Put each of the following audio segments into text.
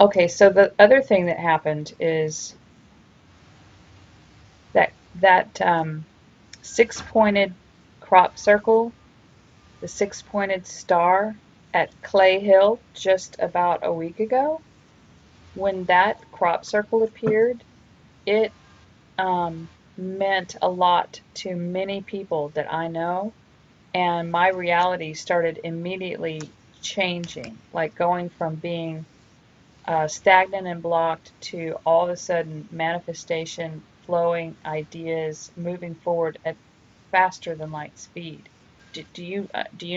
Okay, so the other thing that happened is that six-pointed crop circle, the six-pointed star at Clay Hill just about a week ago. When that crop circle appeared, it meant a lot to many people that I know, and my reality started immediately changing, like going from being stagnant and blocked to all of a sudden manifestation, flowing ideas, moving forward at faster than light speed. Do you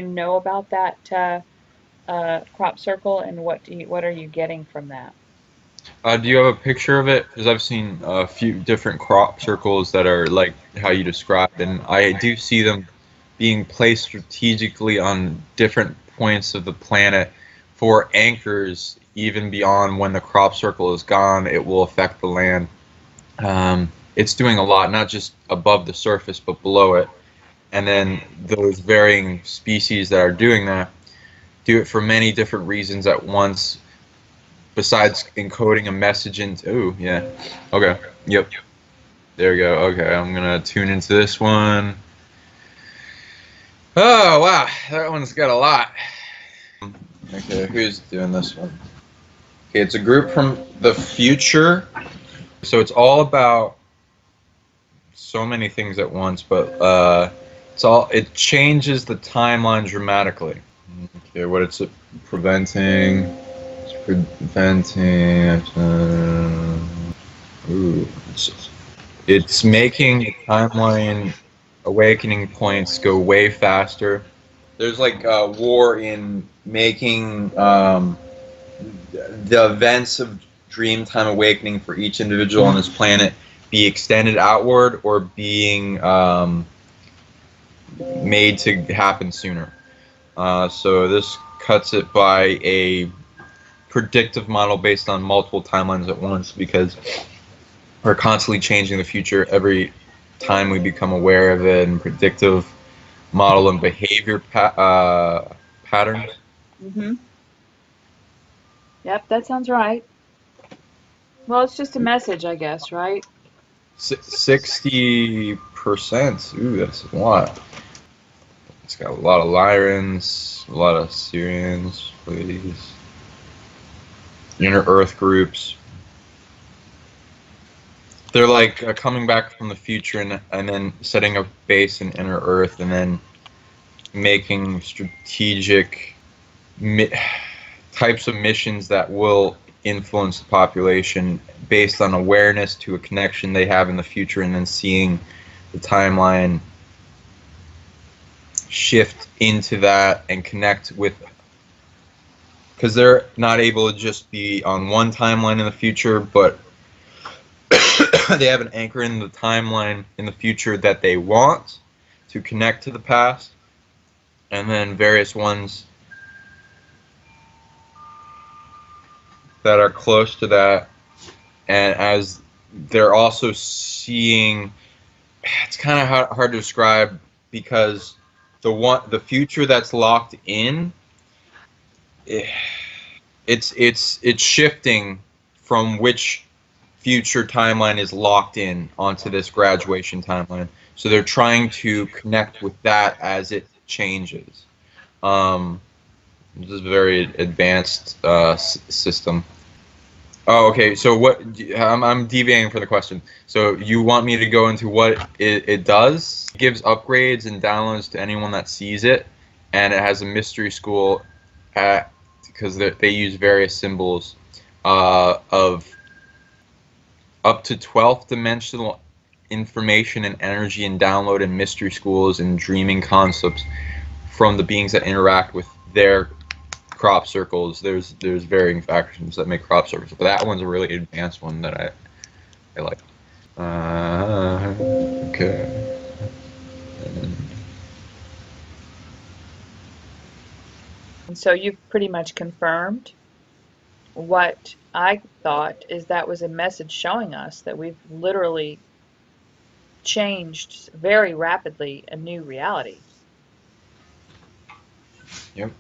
know about that crop circle, and what are you getting from that? Do you have a picture of it? Because I've seen a few different crop circles that are like how you described, and I do see them being placed strategically on different points of the planet for anchors, even beyond when the crop circle is gone, it will affect the land. It's doing a lot, not just above the surface, but below it. And then those varying species that are doing that do it for many different reasons at once, besides encoding a message into. Ooh, yeah. Okay. Yep. There we go. Okay, I'm gonna tune into this one. Oh wow, that one's got a lot. Okay, who's doing this one? Okay, it's a group from the future. So it's all about so many things at once, but it changes the timeline dramatically. Okay, what it's preventing. It's preventing. Ooh, it's making the timeline awakening points go way faster. There's like a war in making the events of dream time awakening for each individual on this planet be extended outward or being made to happen sooner. So this cuts it by a predictive model based on multiple timelines at once, because we're constantly changing the future every time we become aware of it, and predictive model and behavior patterns. Mm-hmm. Yep, that sounds right. Well, it's just a message, I guess, right? 60%. Ooh, that's a lot. It's got a lot of Lyrans, a lot of Syrians, please. Inner Earth groups. They're like coming back from the future and then setting up base in Inner Earth, and then making strategic types of missions that will influence the population based on awareness to a connection they have in the future, and then seeing the timeline shift into that and connect with, because they're not able to just be on one timeline in the future, but they have an anchor in the timeline in the future that they want to connect to the past, and then various ones that are close to that. And as they're also seeing, it's kind of hard to describe, because the future that's locked in, it's shifting from which future timeline is locked in onto this graduation timeline. So they're trying to connect with that as it changes. This is a very advanced system. Oh, okay. So I'm deviating from the question. So you want me to go into what it does? It gives upgrades and downloads to anyone that sees it, and it has a mystery school because they use various symbols of up to 12th dimensional information and energy, and download and mystery schools and dreaming concepts from the beings that interact with their crop circles. There's varying factions that make crop circles, but that one's a really advanced one that I like. Okay. And so you've pretty much confirmed what I thought is that was a message showing us that we've literally changed very rapidly a new reality. Yep.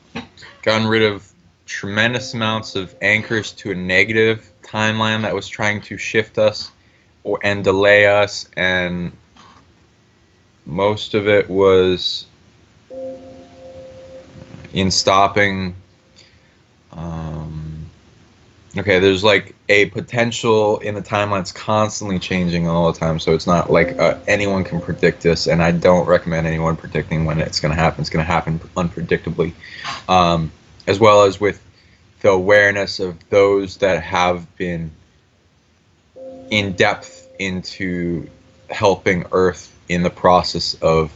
Gotten rid of tremendous amounts of anchors to a negative timeline that was trying to shift us and delay us, and most of it was in stopping. Okay, there's like a potential in the timeline that's constantly changing all the time, so it's not like anyone can predict this, and I don't recommend anyone predicting when it's going to happen. It's going to happen unpredictably, as well as with the awareness of those that have been in depth into helping Earth in the process of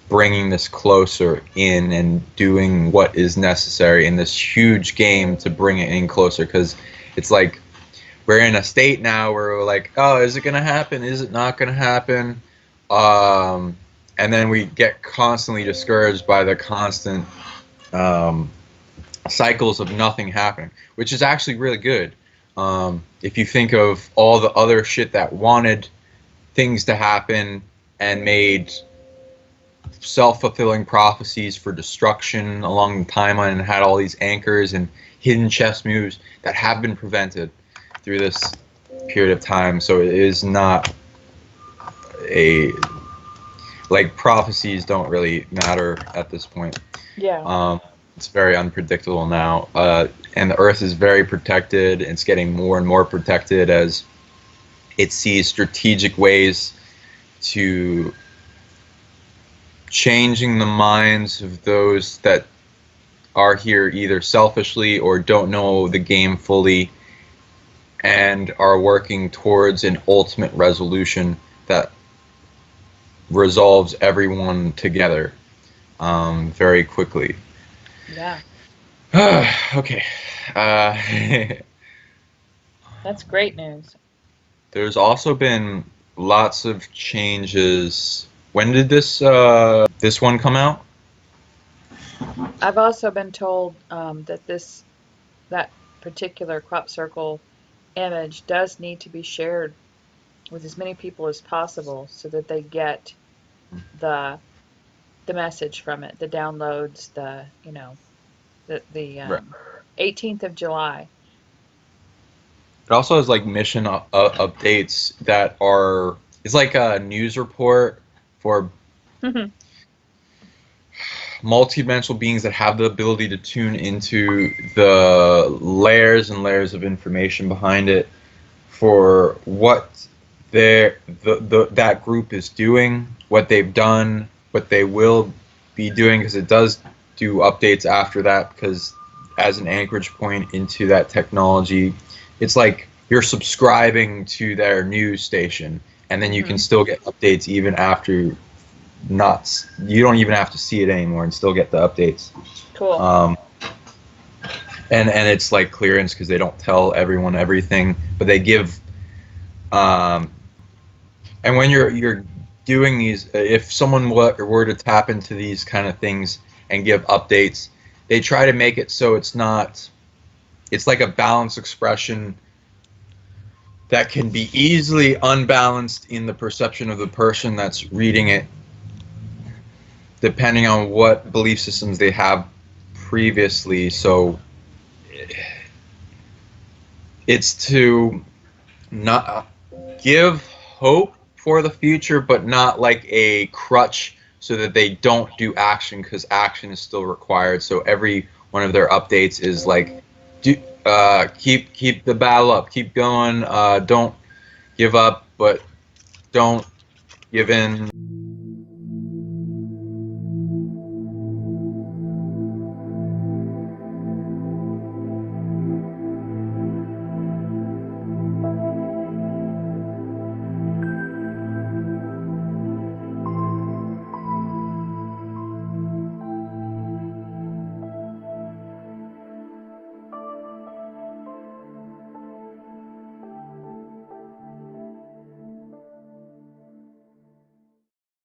bringing this closer in and doing what is necessary in this huge game to bring it in closer, because it's like we're in a state now where we're like, oh, is it going to happen? Is it not going to happen? And then we get constantly discouraged by the constant cycles of nothing happening, which is actually really good. If you think of all the other shit that wanted things to happen and made self-fulfilling prophecies for destruction along the timeline and had all these anchors and hidden chess moves that have been prevented through this period of time. So it is not like prophecies don't really matter at this point. Yeah. It's very unpredictable now, and the Earth is very protected. It's getting more and more protected as it sees strategic ways to changing the minds of those that are here either selfishly or don't know the game fully and are working towards an ultimate resolution that resolves everyone together very quickly. Yeah. Okay. That's great news. There's also been lots of changes. When did this one come out? I've also been told that particular crop circle image does need to be shared with as many people as possible so that they get the message from it, the downloads, the Right. 18th of July. It also has like mission updates that are. It's like a news report for multidimensional beings that have the ability to tune into the layers and layers of information behind it for what that group is doing, what they've done, what they will be doing, because it does do updates after that, because as an anchorage point into that technology, it's like you're subscribing to their news station, and then you can still get updates even after you don't even have to see it anymore and still get the updates. Cool. And it's like clearance because they don't tell everyone everything, but they give. And when you're doing these, if someone were to tap into these kind of things and give updates, they try to make it so it's not. It's like a balanced expression that can be easily unbalanced in the perception of the person that's reading it, depending on what belief systems they have previously. So it's to not give hope for the future, but not like a crutch so that they don't do action, because action is still required. So every one of their updates is like, keep the battle up, keep going, don't give up, but don't give in.